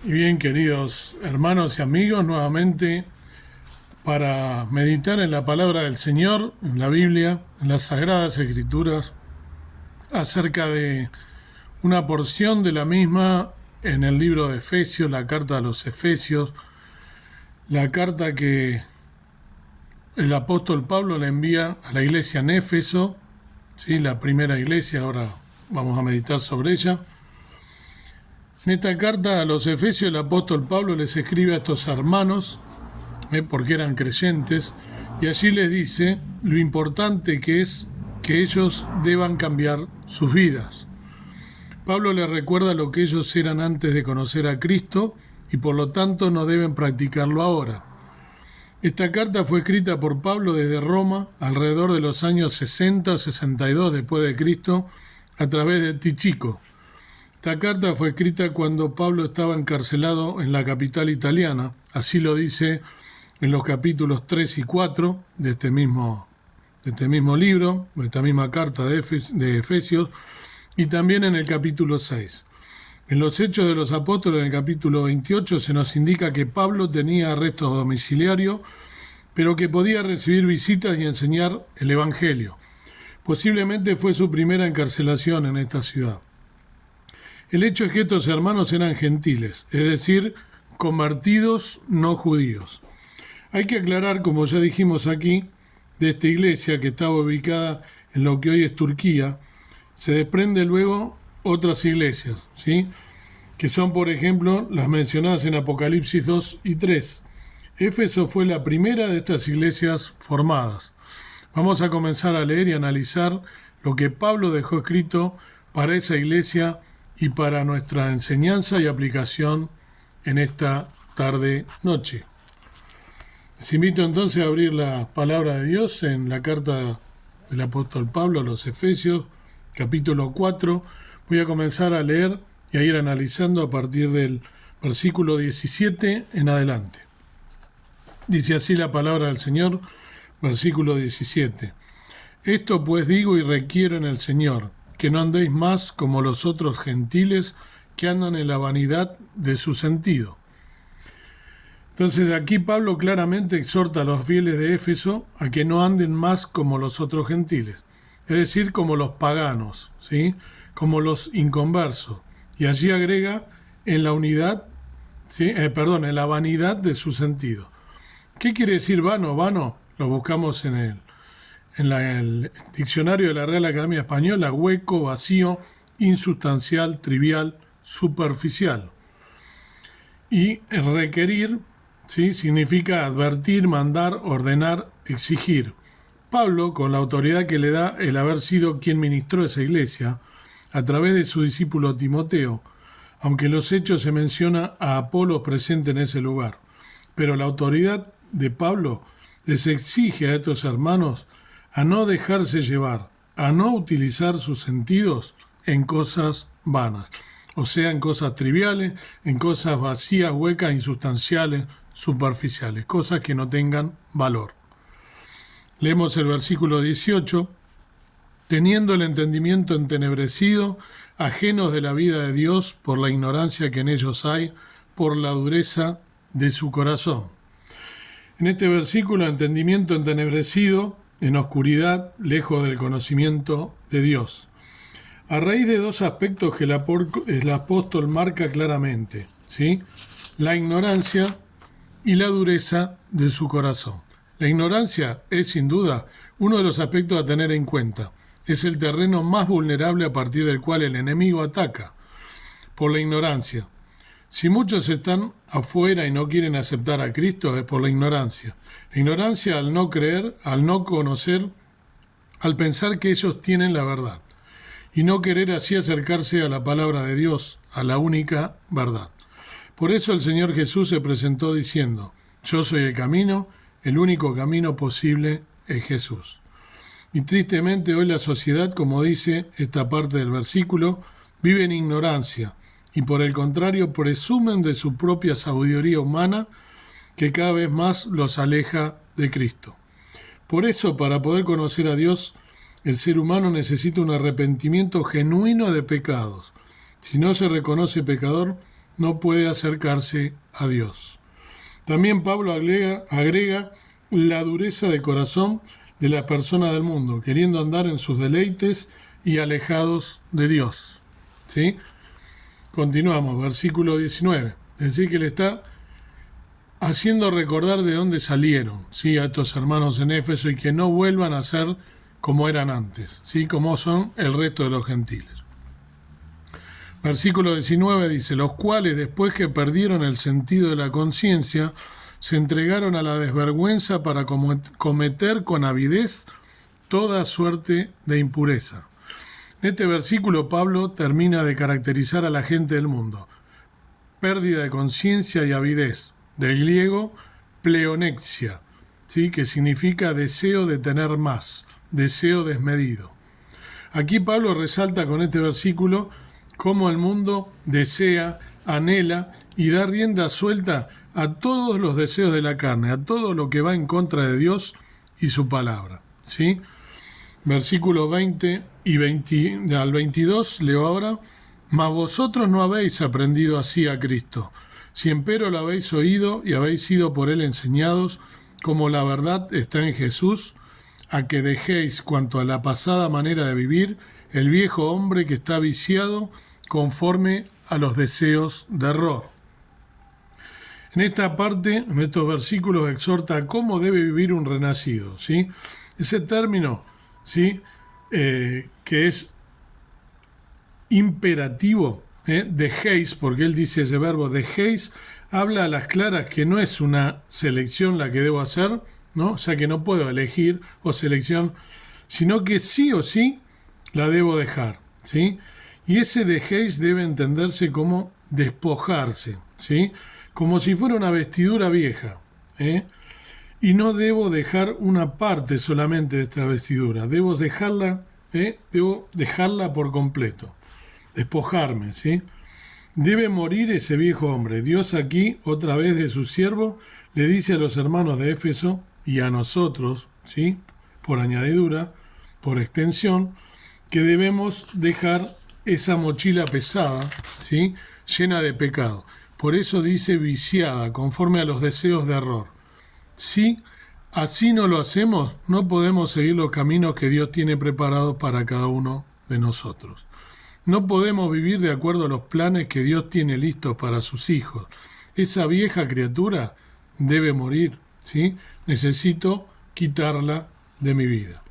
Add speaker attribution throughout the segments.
Speaker 1: Y bien, queridos hermanos y amigos, nuevamente para meditar en la palabra del Señor, en la Biblia, en las Sagradas Escrituras, acerca de una porción de la misma en el libro de Efesios, la carta a los Efesios, la carta que el apóstol Pablo le envía a la iglesia en Éfeso, ¿sí? La primera iglesia, ahora vamos a meditar sobre ella. En esta carta a los Efesios el apóstol Pablo les escribe a estos hermanos, porque eran creyentes, y allí les dice lo importante que es que ellos deban cambiar sus vidas. Pablo les recuerda lo que ellos eran antes de conocer a Cristo y por lo tanto no deben practicarlo ahora. Esta carta fue escrita por Pablo desde Roma alrededor de los años 60-62 después de Cristo a través de Tíquico. Esta carta fue escrita cuando Pablo estaba encarcelado en la capital italiana, así lo dice en los capítulos 3 y 4 de este mismo libro, de esta misma carta de Efesios, y también en el capítulo 6. En los Hechos de los Apóstoles, en el capítulo 28, se nos indica que Pablo tenía arresto domiciliario, pero que podía recibir visitas y enseñar el Evangelio. Posiblemente fue su primera encarcelación en esta ciudad. El hecho es que estos hermanos eran gentiles, es decir, convertidos no judíos. Hay que aclarar, como ya dijimos aquí, de esta iglesia que estaba ubicada en lo que hoy es Turquía, se desprende luego otras iglesias, ¿sí? Que son, por ejemplo, las mencionadas en Apocalipsis 2 y 3. Éfeso fue la primera de estas iglesias formadas. Vamos a comenzar a leer y analizar lo que Pablo dejó escrito para esa iglesia y para nuestra enseñanza y aplicación en esta tarde-noche. Les invito entonces a abrir la palabra de Dios en la carta del apóstol Pablo a los Efesios, capítulo 4. Voy a comenzar a leer y a ir analizando a partir del versículo 17 en adelante. Dice así la palabra del Señor, versículo 17. Esto pues digo y requiero en el Señor, que no andéis más como los otros gentiles que andan en la vanidad de su sentido. Entonces aquí Pablo claramente exhorta a los fieles de Éfeso a que no anden más como los otros gentiles, es decir, como los paganos, ¿sí? Como los inconversos. Y allí agrega en la unidad, ¿sí? En la vanidad de su sentido. ¿Qué quiere decir vano? Vano lo buscamos en el diccionario de la Real Academia Española: hueco, vacío, insustancial, trivial, superficial. Y requerir, ¿sí? Significa advertir, mandar, ordenar, exigir. Pablo, con la autoridad que le da el haber sido quien ministró esa iglesia, a través de su discípulo Timoteo, aunque en los Hechos se menciona a Apolos presente en ese lugar. Pero la autoridad de Pablo les exige a estos hermanos a no dejarse llevar, a no utilizar sus sentidos en cosas vanas, o sea, en cosas triviales, en cosas vacías, huecas, insustanciales, superficiales, cosas que no tengan valor. Leemos el versículo 18. Teniendo el entendimiento entenebrecido, ajenos de la vida de Dios por la ignorancia que en ellos hay, por la dureza de su corazón. En este versículo, entendimiento entenebrecido, en oscuridad, lejos del conocimiento de Dios. A raíz de dos aspectos que el apóstol marca claramente, ¿sí? La ignorancia y la dureza de su corazón. La ignorancia es, sin duda, uno de los aspectos a tener en cuenta. Es el terreno más vulnerable a partir del cual el enemigo ataca, por la ignorancia. Si muchos están afuera y no quieren aceptar a Cristo, es por la ignorancia. La ignorancia al no creer, al no conocer, al pensar que ellos tienen la verdad, y no querer así acercarse a la palabra de Dios, a la única verdad. Por eso el Señor Jesús se presentó diciendo: yo soy el camino, el único camino posible es Jesús. Y tristemente hoy la sociedad, como dice esta parte del versículo, vive en ignorancia y por el contrario presumen de su propia sabiduría humana que cada vez más los aleja de Cristo. Por eso, para poder conocer a Dios, el ser humano necesita un arrepentimiento genuino de pecados. Si no se reconoce pecador, no puede acercarse a Dios. También Pablo agrega la dureza de corazón de las personas del mundo, queriendo andar en sus deleites y alejados de Dios. ¿Sí? Continuamos, versículo 19. Es decir, que le está haciendo recordar de dónde salieron, ¿sí?, a estos hermanos en Éfeso, y que no vuelvan a ser como eran antes, ¿sí?, como son el resto de los gentiles. Versículo 19 dice: los cuales, después que perdieron el sentido de la conciencia, se entregaron a la desvergüenza para cometer con avidez toda suerte de impureza. En este versículo Pablo termina de caracterizar a la gente del mundo: pérdida de conciencia y avidez, del griego pleonexia, ¿sí?, que significa deseo de tener más, deseo desmedido. Aquí Pablo resalta con este versículo cómo el mundo desea, anhela y da rienda suelta a todos los deseos de la carne, a todo lo que va en contra de Dios y su palabra, ¿sí? Versículos 20 y al 22 leo ahora: mas vosotros no habéis aprendido así a Cristo, si empero lo habéis oído y habéis sido por él enseñados, como la verdad está en Jesús, a que dejéis cuanto a la pasada manera de vivir, el viejo hombre que está viciado conforme a los deseos de error. En esta parte, en estos versículos, exhorta a cómo debe vivir un renacido, ¿sí? Ese término, ¿sí?, que es imperativo, dejéis, porque él dice ese verbo dejéis, habla a las claras que no es una selección la que debo hacer, ¿no? O sea, que no puedo elegir o selección, sino que sí o sí la debo dejar, ¿sí? Y ese dejéis debe entenderse como despojarse, ¿sí?, como si fuera una vestidura vieja, y no debo dejar una parte solamente de esta vestidura, debo dejarla por completo, despojarme, ¿sí? Debe morir ese viejo hombre. Dios aquí, otra vez de su siervo, le dice a los hermanos de Éfeso y a nosotros, ¿sí?, por añadidura, por extensión, que debemos dejar esa mochila pesada, ¿sí?, llena de pecado. Por eso dice viciada, conforme a los deseos de error. Si así no lo hacemos, no podemos seguir los caminos que Dios tiene preparados para cada uno de nosotros. No podemos vivir de acuerdo a los planes que Dios tiene listos para sus hijos. Esa vieja criatura debe morir, ¿sí? Necesito quitarla de mi vida.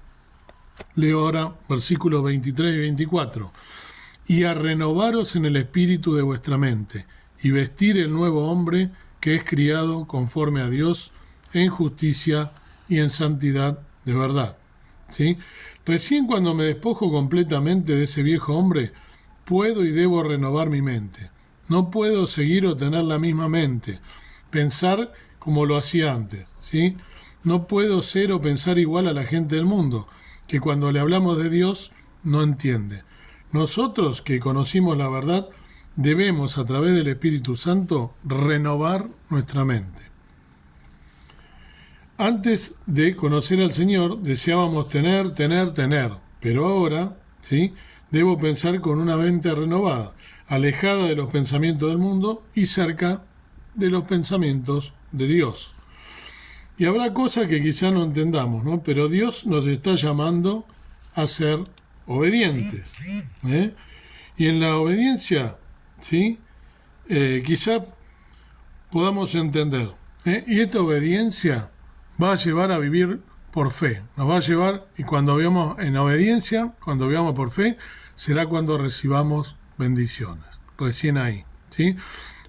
Speaker 1: Leo ahora versículos 23 y 24. Y a renovaros en el espíritu de vuestra mente, y vestir el nuevo hombre que es criado conforme a Dios en justicia y en santidad de verdad, ¿sí? Recién cuando me despojo completamente de ese viejo hombre, puedo y debo renovar mi mente. No puedo seguir o tener la misma mente, pensar como lo hacía antes, ¿sí? No puedo ser o pensar igual a la gente del mundo, que cuando le hablamos de Dios no entiende. Nosotros que conocimos la verdad, debemos a través del Espíritu Santo renovar nuestra mente. Antes de conocer al Señor deseábamos tener, pero ahora, ¿sí?, debo pensar con una mente renovada, alejada de los pensamientos del mundo y cerca de los pensamientos de Dios. Y habrá cosas que quizá no entendamos, ¿no? Pero Dios nos está llamando a ser obedientes, y en la obediencia, ¿sí?, quizá podamos entender, y esta obediencia va a llevar a vivir por fe, nos va a llevar, y cuando vivamos en obediencia, cuando vivamos por fe, será cuando recibamos bendiciones, recién ahí, ¿sí?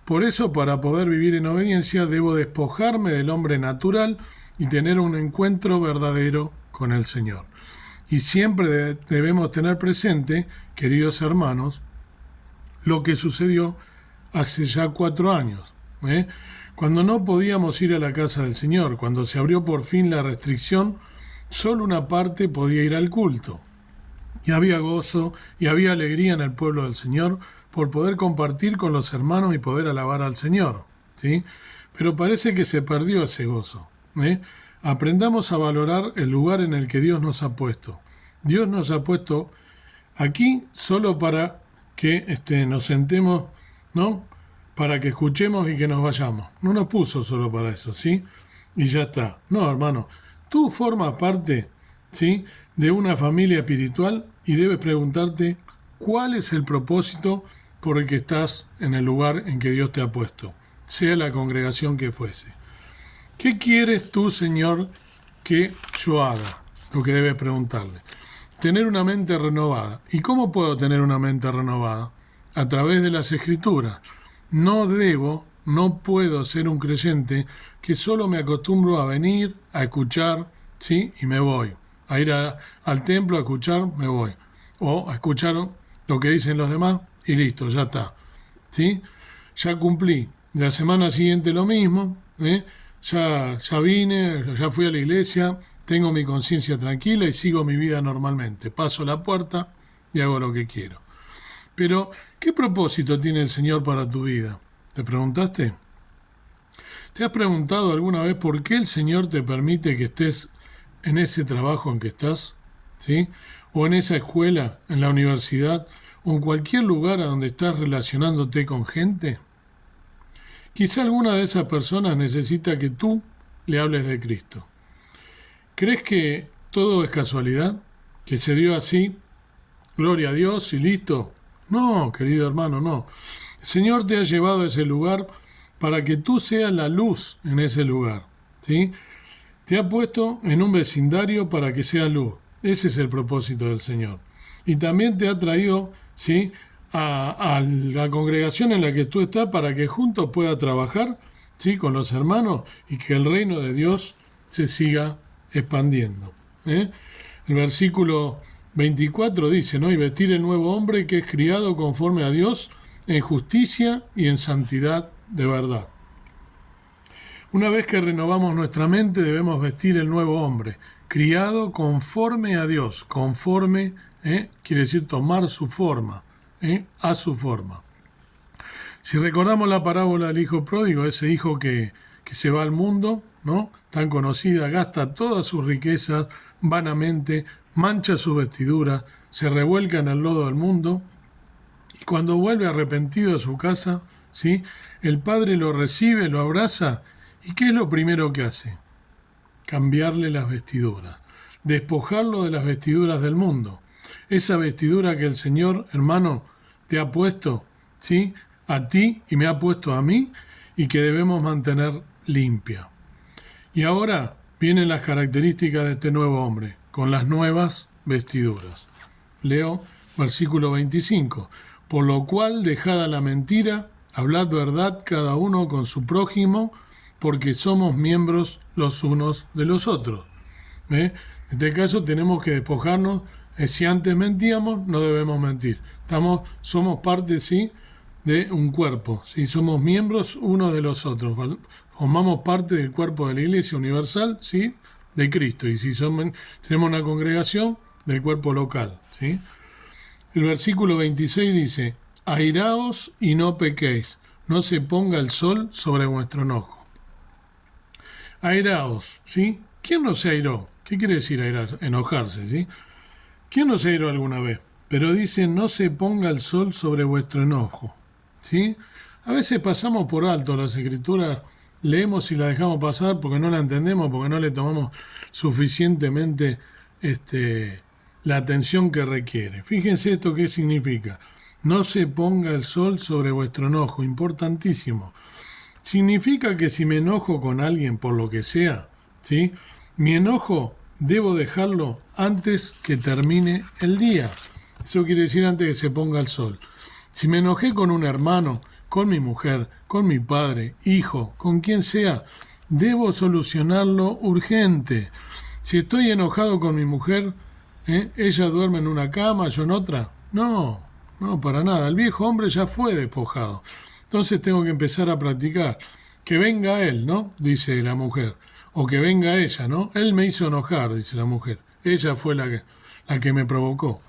Speaker 1: Por eso, para poder vivir en obediencia, debo despojarme del hombre natural y tener un encuentro verdadero con el Señor. Y siempre debemos tener presente, queridos hermanos, lo que sucedió hace ya 4 años, cuando no podíamos ir a la casa del Señor, cuando se abrió por fin la restricción, solo una parte podía ir al culto. Y había gozo y había alegría en el pueblo del Señor por poder compartir con los hermanos y poder alabar al Señor, ¿sí? Pero parece que se perdió ese gozo, Aprendamos a valorar el lugar en el que Dios nos ha puesto. Dios nos ha puesto aquí solo para que nos sentemos, ¿no?, para que escuchemos y que nos vayamos. No nos puso solo para eso, ¿sí? Y ya está. No, hermano, tú formas parte, ¿sí?, de una familia espiritual y debes preguntarte cuál es el propósito por el que estás en el lugar en que Dios te ha puesto, sea la congregación que fuese. ¿Qué quieres tú, Señor, que yo haga? Lo que debes preguntarle. Tener una mente renovada. ¿Y cómo puedo tener una mente renovada? A través de las Escrituras. No puedo ser un creyente que solo me acostumbro a venir, a escuchar, ¿sí?, y me voy. A ir al templo a escuchar, me voy. O a escuchar lo que dicen los demás y listo, ya está. ¿Sí? Ya cumplí. La semana siguiente lo mismo, ¿eh? Ya vine, ya fui a la iglesia, tengo mi conciencia tranquila y sigo mi vida normalmente. Paso la puerta y hago lo que quiero. Pero, ¿qué propósito tiene el Señor para tu vida? ¿Te preguntaste? ¿Te has preguntado alguna vez por qué el Señor te permite que estés en ese trabajo en que estás? ¿Sí? O en esa escuela, en la universidad, o en cualquier lugar a donde estás relacionándote con gente. Quizá alguna de esas personas necesita que tú le hables de Cristo. ¿Crees que todo es casualidad? ¿Que se dio así? Gloria a Dios y listo. No, querido hermano, no. El Señor te ha llevado a ese lugar para que tú seas la luz en ese lugar, ¿sí? Te ha puesto en un vecindario para que seas luz. Ese es el propósito del Señor. Y también te ha traído, ¿sí?, a la congregación en la que tú estás para que juntos puedas trabajar, ¿sí?, con los hermanos y que el reino de Dios se siga expandiendo. El versículo 24 dice, ¿no?, y vestir el nuevo hombre que es criado conforme a Dios en justicia y en santidad de verdad. Una vez que renovamos nuestra mente, debemos vestir el nuevo hombre, criado conforme a Dios. Conforme, quiere decir tomar su forma, a su forma. Si recordamos la parábola del hijo pródigo, ese hijo que se va al mundo, ¿no?, tan conocida, gasta todas sus riquezas vanamente, mancha su vestidura, se revuelca en el lodo del mundo, y cuando vuelve arrepentido a su casa, ¿sí?, el padre lo recibe, lo abraza, ¿y qué es lo primero que hace? Cambiarle las vestiduras, despojarlo de las vestiduras del mundo. Esa vestidura que el Señor, hermano, te ha puesto, ¿sí?, a ti y me ha puesto a mí, y que debemos mantener limpia. Y ahora vienen las características de este nuevo hombre, con las nuevas vestiduras. Leo versículo 25. Por lo cual, dejada la mentira, hablad verdad cada uno con su prójimo, porque somos miembros los unos de los otros. En este caso tenemos que despojarnos. Si antes mentíamos, no debemos mentir. Somos parte, ¿sí?, de un cuerpo, ¿sí? Somos miembros unos de los otros. Formamos parte del cuerpo de la Iglesia Universal, ¿sí?, de Cristo. Y si tenemos una congregación, del cuerpo local, ¿sí? El versículo 26 dice, airaos y no pequéis, no se ponga el sol sobre vuestro enojo. Airaos, ¿sí? ¿Quién no se airó? ¿Qué quiere decir airar? Enojarse, ¿sí? ¿Quién no se airó alguna vez? Pero dice, no se ponga el sol sobre vuestro enojo, ¿sí? A veces pasamos por alto las Escrituras, leemos y la dejamos pasar porque no la entendemos, porque no le tomamos suficientemente la atención que requiere. Fíjense esto qué significa. No se ponga el sol sobre vuestro enojo, importantísimo. Significa que si me enojo con alguien por lo que sea, ¿sí?, mi enojo debo dejarlo antes que termine el día. Eso quiere decir antes que se ponga el sol. Si me enojé con un hermano, con mi mujer, con mi padre, hijo, con quien sea, debo solucionarlo urgente. Si estoy enojado con mi mujer, ella duerme en una cama, yo en otra. No, para nada. El viejo hombre ya fue despojado. Entonces tengo que empezar a practicar. Que venga él, ¿no?, dice la mujer. O que venga ella, ¿no? Él me hizo enojar, dice la mujer. Ella fue la que me provocó.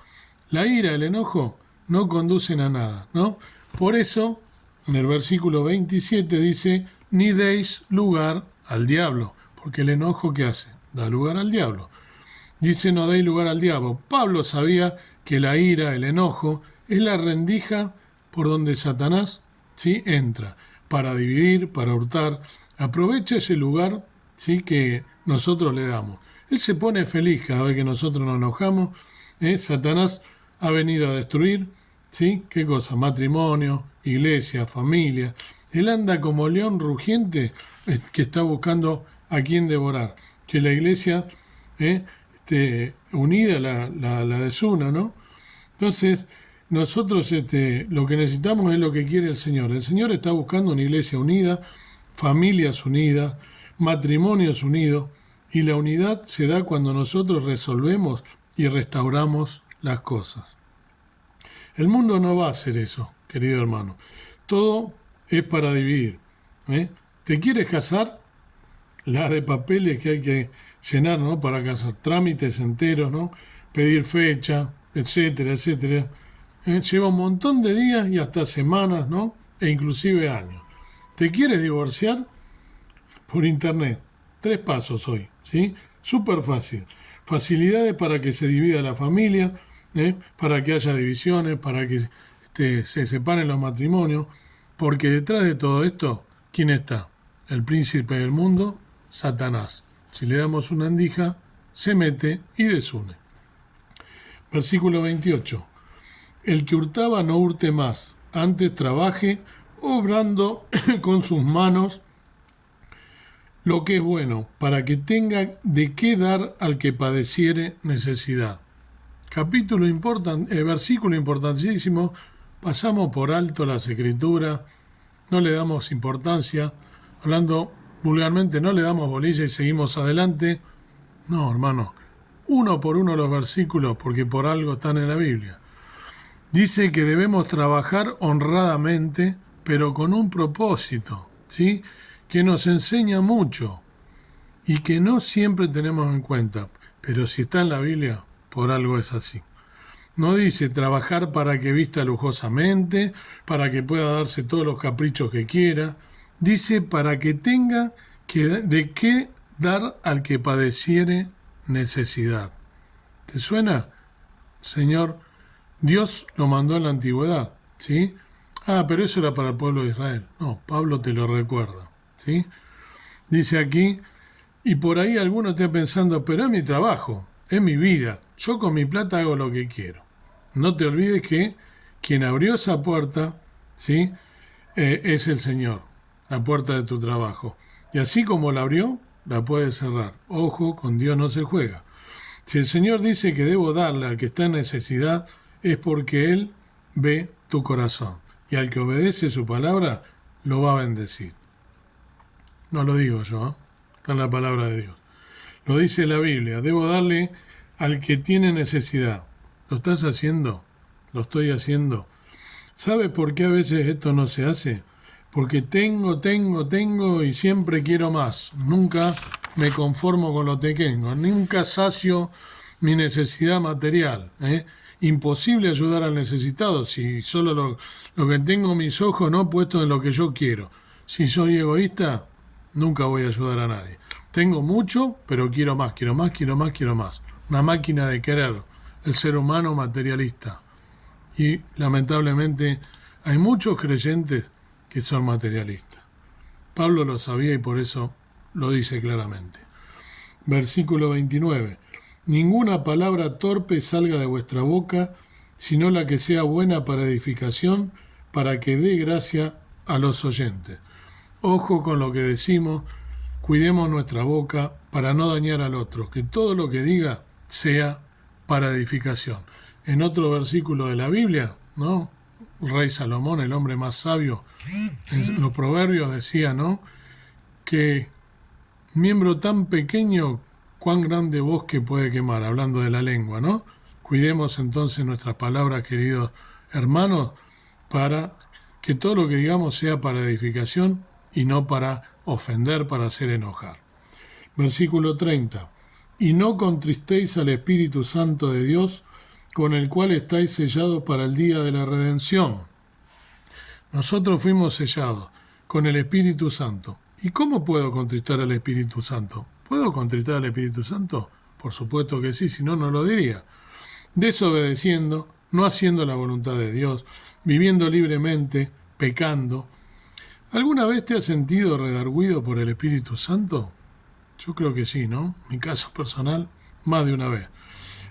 Speaker 1: La ira, el enojo, no conducen a nada, ¿no? Por eso, en el versículo 27 dice, ni deis lugar al diablo. Porque el enojo, ¿qué hace? Da lugar al diablo. Dice, no deis lugar al diablo. Pablo sabía que la ira, el enojo, es la rendija por donde Satanás ¿sí? Entra para dividir, para hurtar. Aprovecha ese lugar, ¿sí? Que nosotros le damos. Él se pone feliz cada vez que nosotros nos enojamos. Satanás ha venido a destruir, ¿sí? ¿Qué cosa? Matrimonio, iglesia, familia. Él anda como león rugiente que está buscando a quien devorar. Que la iglesia esté unida, la desuna, ¿no? Entonces, nosotros lo que necesitamos es lo que quiere el Señor. El Señor está buscando una iglesia unida, familias unidas, matrimonios unidos, y la unidad se da cuando nosotros resolvemos y restauramos las cosas. El mundo no va a hacer eso, querido hermano. Todo es para dividir. ¿Te quieres casar? La de papeles que hay que llenar, ¿no? Para casar, trámites enteros, ¿no? Pedir fecha, etcétera, etcétera. Lleva un montón de días y hasta semanas, ¿no? E inclusive años. ¿Te quieres divorciar? Por internet. 3 pasos hoy, ¿sí? Súper fácil. Facilidades para que se divida la familia, para que haya divisiones, para que se separen los matrimonios. Porque detrás de todo esto, ¿quién está? El príncipe del mundo, Satanás. Si le damos una endija, se mete y desune. Versículo 28. El que hurtaba no hurte más, antes trabaje, obrando con sus manos lo que es bueno, para que tenga de qué dar al que padeciere necesidad. Versículo importantísimo. Pasamos por alto las escrituras, no le damos importancia, hablando vulgarmente, no le damos bolilla y seguimos adelante. No, hermano, uno por uno los versículos, porque por algo están en la Biblia. Dice que debemos trabajar honradamente, pero con un propósito, ¿sí? Que nos enseña mucho y que no siempre tenemos en cuenta. Pero si está en la Biblia, por algo es así. No dice trabajar para que vista lujosamente, para que pueda darse todos los caprichos que quiera. Dice para que tenga de qué dar al que padeciere necesidad. ¿Te suena? Señor, Dios lo mandó en la antigüedad, ¿sí? Pero eso era para el pueblo de Israel. No, Pablo te lo recuerda, ¿sí? Dice aquí, y por ahí alguno esté pensando, pero es mi trabajo, es mi vida, yo con mi plata hago lo que quiero. No te olvides que quien abrió esa puerta, ¿sí? Es el Señor, la puerta de tu trabajo. Y así como la abrió, la puedes cerrar. Ojo, con Dios no se juega. Si el Señor dice que debo darle al que está en necesidad, es porque Él ve tu corazón. Y al que obedece su palabra, lo va a bendecir. No lo digo yo, está en la palabra de Dios. Lo dice la Biblia, debo darle al que tiene necesidad. ¿Lo estás haciendo? ¿Lo estoy haciendo? ¿Sabe por qué a veces esto no se hace? Porque tengo y siempre quiero más. Nunca me conformo con lo que tengo. Nunca sacio mi necesidad material. Imposible ayudar al necesitado si solo lo que tengo mis ojos no puestos en lo que yo quiero. Si soy egoísta, nunca voy a ayudar a nadie. Tengo mucho, pero quiero más. Una máquina de querer. El ser humano materialista. Y lamentablemente hay muchos creyentes que son materialistas. Pablo lo sabía y por eso lo dice claramente. Versículo 29. Ninguna palabra torpe salga de vuestra boca, sino la que sea buena para edificación, para que dé gracia a los oyentes. Ojo con lo que decimos, cuidemos nuestra boca para no dañar al otro, que todo lo que diga sea para edificación. En otro versículo de la Biblia, ¿no? El rey Salomón, el hombre más sabio, en los proverbios decía, ¿no? Que miembro tan pequeño, cuán grande bosque puede quemar, hablando de la lengua, ¿no? Cuidemos entonces nuestras palabras, queridos hermanos, para que todo lo que digamos sea para edificación y no para ofender, para hacer enojar. Versículo 30. Y no contristéis al Espíritu Santo de Dios, con el cual estáis sellados para el día de la redención. Nosotros fuimos sellados con el Espíritu Santo. ¿Y cómo puedo contristar al Espíritu Santo? ¿Puedo contristar al Espíritu Santo? Por supuesto que sí, si no, no lo diría. Desobedeciendo, no haciendo la voluntad de Dios, viviendo libremente, pecando, ¿Alguna vez te has sentido redarguido por el Espíritu Santo? Yo creo que sí, ¿no? Mi caso personal, más de una vez.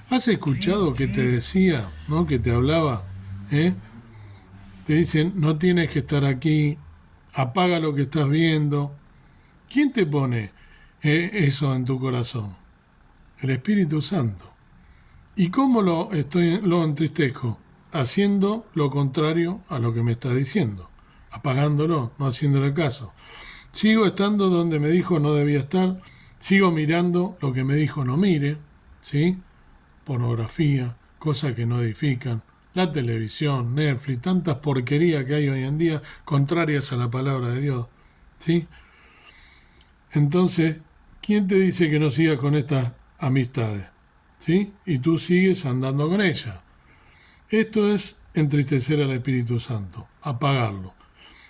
Speaker 1: ¿Has escuchado que te decía, ¿no? Que te hablaba, ¿eh? Te dicen, no tienes que estar aquí, apaga lo que estás viendo. ¿Quién te pone eso en tu corazón? El Espíritu Santo. ¿Y cómo lo entristezco? Haciendo lo contrario a lo que me está diciendo, apagándolo, no haciéndole caso. Sigo estando donde me dijo no debía estar, sigo mirando lo que me dijo no mire, ¿sí? Pornografía, cosas que no edifican, la televisión, Netflix, tantas porquerías que hay hoy en día contrarias a la palabra de Dios, ¿sí? Entonces, ¿quién te dice que no sigas con estas amistades? ¿Sí? Y tú sigues andando con ellas. Esto es entristecer al Espíritu Santo, apagarlo.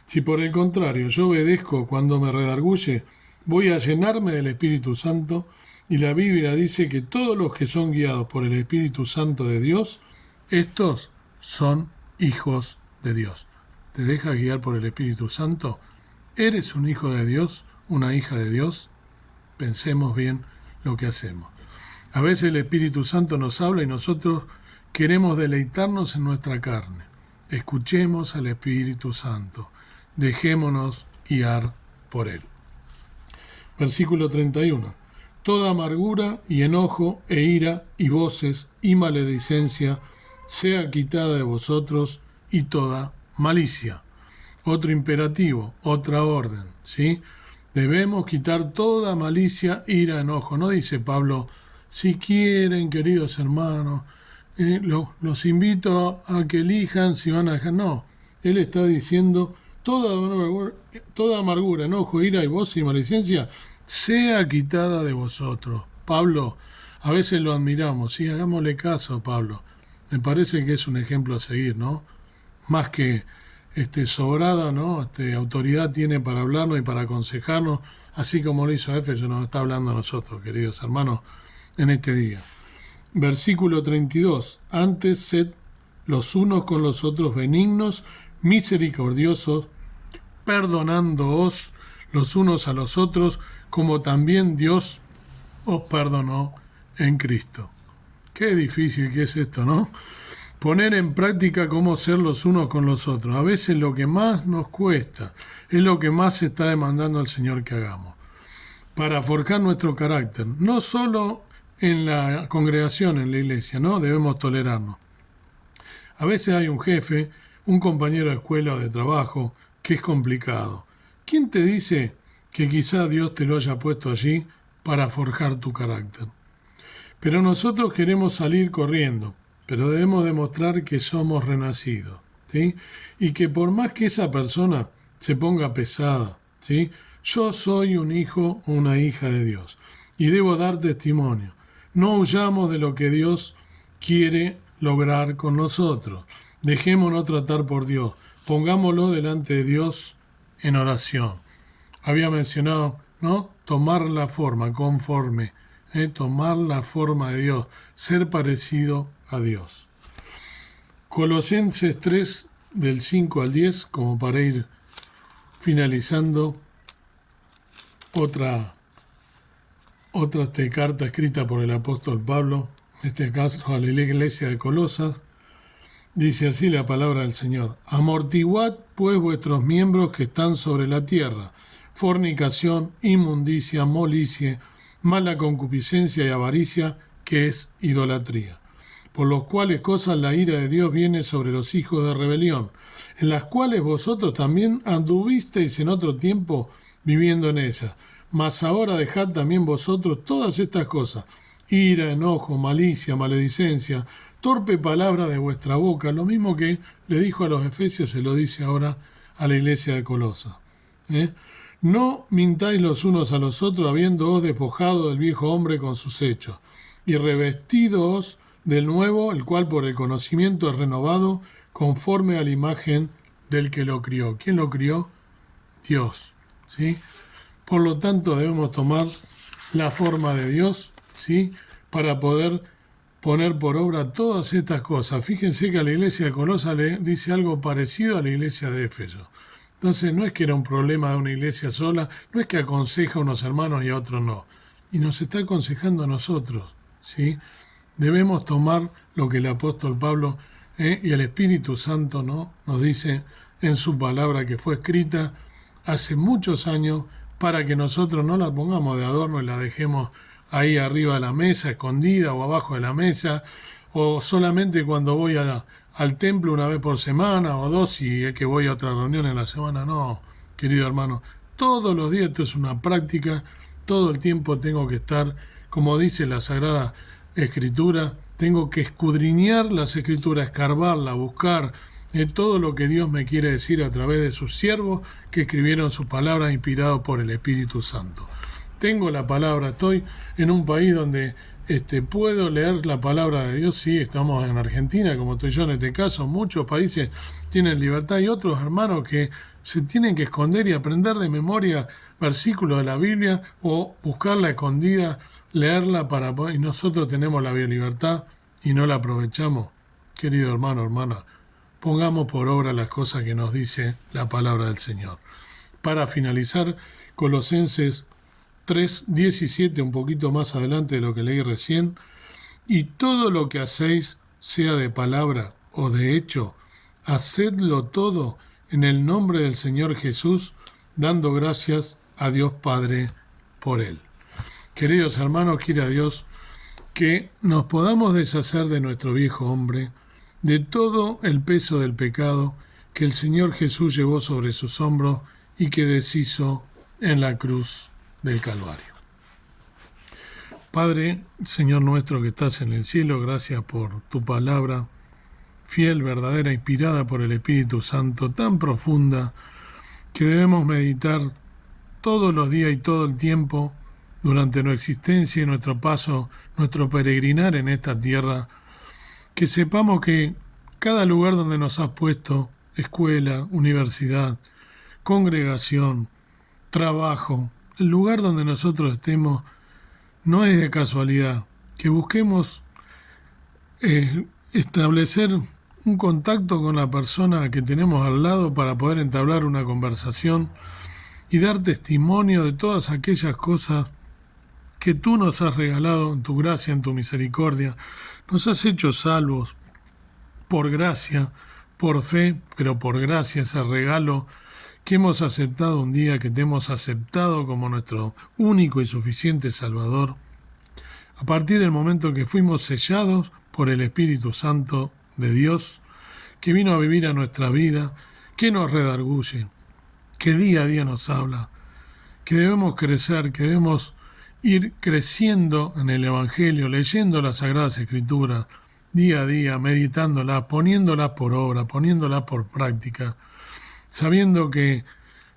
Speaker 1: Si por el contrario yo obedezco cuando me redarguye, voy a llenarme del Espíritu Santo, y la Biblia dice que todos los que son guiados por el Espíritu Santo de Dios, estos son hijos de Dios. ¿Te dejas guiar por el Espíritu Santo? ¿Eres un hijo de Dios, una hija de Dios? Pensemos bien lo que hacemos. A veces el Espíritu Santo nos habla y nosotros queremos deleitarnos en nuestra carne. Escuchemos al Espíritu Santo. Dejémonos guiar por Él. Versículo 31. Toda amargura y enojo e ira y voces y maledicencia sea quitada de vosotros, y toda malicia. Otro imperativo, otra orden, ¿sí? Debemos quitar toda malicia, ira, enojo. No dice Pablo, si quieren, queridos hermanos, los invito a que elijan si van a dejar. No, él está diciendo, toda amargura, enojo, ira y voz y maledicencia sea quitada de vosotros. Pablo, a veces lo admiramos, sí, hagámosle caso a Pablo. Me parece que es un ejemplo a seguir, ¿no? Más que sobrada, ¿no? Autoridad tiene para hablarnos y para aconsejarnos, así como lo hizo Éfeso, nos está hablando a nosotros, queridos hermanos, en este día. Versículo 32. Antes sed los unos con los otros benignos, misericordiosos, perdonándoos los unos a los otros, como también Dios os perdonó en Cristo. Qué difícil que es esto, ¿no? Poner en práctica cómo ser los unos con los otros. A veces lo que más nos cuesta es lo que más se está demandando al Señor que hagamos. Para forjar nuestro carácter, no solo en la congregación, en la iglesia, ¿no? Debemos tolerarnos. A veces hay un jefe, un compañero de escuela o de trabajo que es complicado. ¿Quién te dice que quizá Dios te lo haya puesto allí para forjar tu carácter? Pero nosotros queremos salir corriendo, pero debemos demostrar que somos renacidos, ¿sí? Y que por más que esa persona se ponga pesada, ¿sí? Yo soy un hijo o una hija de Dios y debo dar testimonio. No huyamos de lo que Dios quiere lograr con nosotros. Dejémonos tratar por Dios. Pongámoslo delante de Dios en oración. Había mencionado, ¿no? Tomar la forma, conforme. Tomar la forma de Dios. Ser parecido a Dios. Colosenses 3, del 5 al 10, como para ir finalizando, otra carta escrita por el apóstol Pablo, en este caso a la iglesia de Colosas. Dice así la palabra del Señor: amortiguad pues vuestros miembros que están sobre la tierra, fornicación, inmundicia, molicie, mala concupiscencia y avaricia, que es idolatría, por los cuales cosas la ira de Dios viene sobre los hijos de rebelión, en las cuales vosotros también anduvisteis en otro tiempo viviendo en ellas. Mas ahora dejad también vosotros todas estas cosas: ira, enojo, malicia, maledicencia, torpe palabra de vuestra boca. Lo mismo que le dijo a los efesios, se lo dice ahora a la iglesia de Colosas. No mintáis los unos a los otros, habiéndoos despojado del viejo hombre con sus hechos, y revestídoos del nuevo, el cual por el conocimiento es renovado, conforme a la imagen del que lo crió. ¿Quién lo crió? Dios, ¿sí? Por lo tanto, debemos tomar la forma de Dios, ¿sí? Para poder poner por obra todas estas cosas. Fíjense que a la iglesia de Colosas le dice algo parecido a la iglesia de Éfeso. Entonces no es que era un problema de una iglesia sola, no es que aconseja a unos hermanos y a otros no. Y nos está aconsejando a nosotros, ¿sí? Debemos tomar lo que el apóstol Pablo y el Espíritu Santo, ¿no?, nos dice en su palabra que fue escrita hace muchos años para que nosotros no la pongamos de adorno y la dejemos ahí arriba de la mesa, escondida o abajo de la mesa, o solamente cuando voy al templo una vez por semana o dos si es que voy a otra reunión en la semana. No, querido hermano, todos los días esto es una práctica, todo el tiempo tengo que estar, como dice la Sagrada Escritura, tengo que escudriñar las Escrituras, escarbarla, buscar todo lo que Dios me quiere decir a través de sus siervos que escribieron sus palabras inspirados por el Espíritu Santo. Tengo la palabra, estoy en un país donde puedo leer la palabra de Dios. Sí, estamos en Argentina, como estoy yo en este caso. Muchos países tienen libertad y otros hermanos que se tienen que esconder y aprender de memoria versículos de la Biblia o buscarla escondida, leerla y nosotros tenemos la libertad y no la aprovechamos. Querido hermano, hermana, pongamos por obra las cosas que nos dice la palabra del Señor. Para finalizar, Colosenses 3:17, un poquito más adelante de lo que leí recién, y todo lo que hacéis, sea de palabra o de hecho, hacedlo todo en el nombre del Señor Jesús, dando gracias a Dios Padre por Él. Queridos hermanos, quiera Dios que nos podamos deshacer de nuestro viejo hombre, de todo el peso del pecado que el Señor Jesús llevó sobre sus hombros y que deshizo en la cruz del Calvario. Padre, Señor nuestro que estás en el cielo, gracias por tu palabra, fiel, verdadera, inspirada por el Espíritu Santo, tan profunda, que debemos meditar todos los días y todo el tiempo durante nuestra existencia y nuestro paso, nuestro peregrinar en esta tierra, que sepamos que cada lugar donde nos has puesto, escuela, universidad, congregación, trabajo, el lugar donde nosotros estemos, no es de casualidad, que busquemos establecer un contacto con la persona que tenemos al lado para poder entablar una conversación y dar testimonio de todas aquellas cosas que tú nos has regalado en tu gracia, en tu misericordia. Nos has hecho salvos por gracia, por fe, pero por gracia, ese regalo que hemos aceptado un día, que te hemos aceptado como nuestro único y suficiente Salvador, a partir del momento que fuimos sellados por el Espíritu Santo de Dios, que vino a vivir a nuestra vida, que nos redarguye, que día a día nos habla, que debemos crecer, que debemos ir creciendo en el Evangelio, leyendo las Sagradas Escrituras, día a día, meditándolas, poniéndolas por obra, poniéndolas por práctica, sabiendo que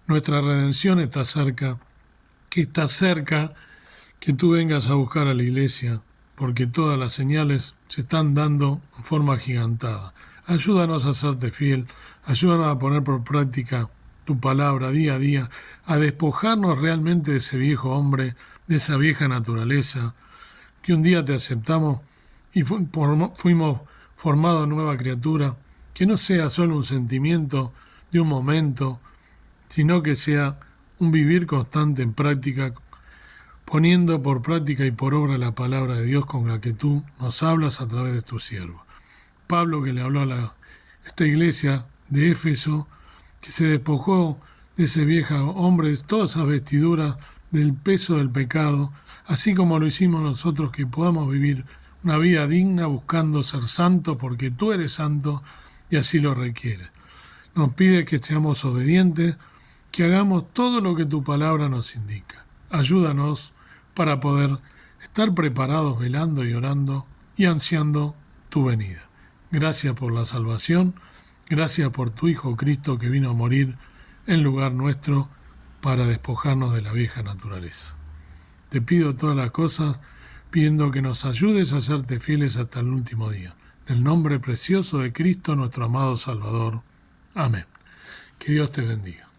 Speaker 1: nuestra redención está cerca, que está cerca que tú vengas a buscar a la iglesia, porque todas las señales se están dando en forma agigantada. Ayúdanos a serte fiel, ayúdanos a poner por práctica tu palabra día a día, a despojarnos realmente de ese viejo hombre, de esa vieja naturaleza, que un día te aceptamos y fuimos formados nueva criatura, que no sea solo un sentimiento de un momento, sino que sea un vivir constante en práctica, poniendo por práctica y por obra la palabra de Dios con la que tú nos hablas a través de tu siervo. Pablo, que le habló a esta iglesia de Éfeso, que se despojó de ese viejo hombre, de todas esas vestiduras, del peso del pecado, así como lo hicimos nosotros, que podamos vivir una vida digna buscando ser santos, porque tú eres santo y así lo requiere. Nos pide que seamos obedientes, que hagamos todo lo que tu palabra nos indica. Ayúdanos para poder estar preparados, velando y orando y ansiando tu venida. Gracias por la salvación, gracias por tu Hijo Cristo que vino a morir en lugar nuestro para despojarnos de la vieja naturaleza. Te pido todas las cosas, pidiendo que nos ayudes a serte fieles hasta el último día. En el nombre precioso de Cristo, nuestro amado Salvador. Amén. Que Dios te bendiga.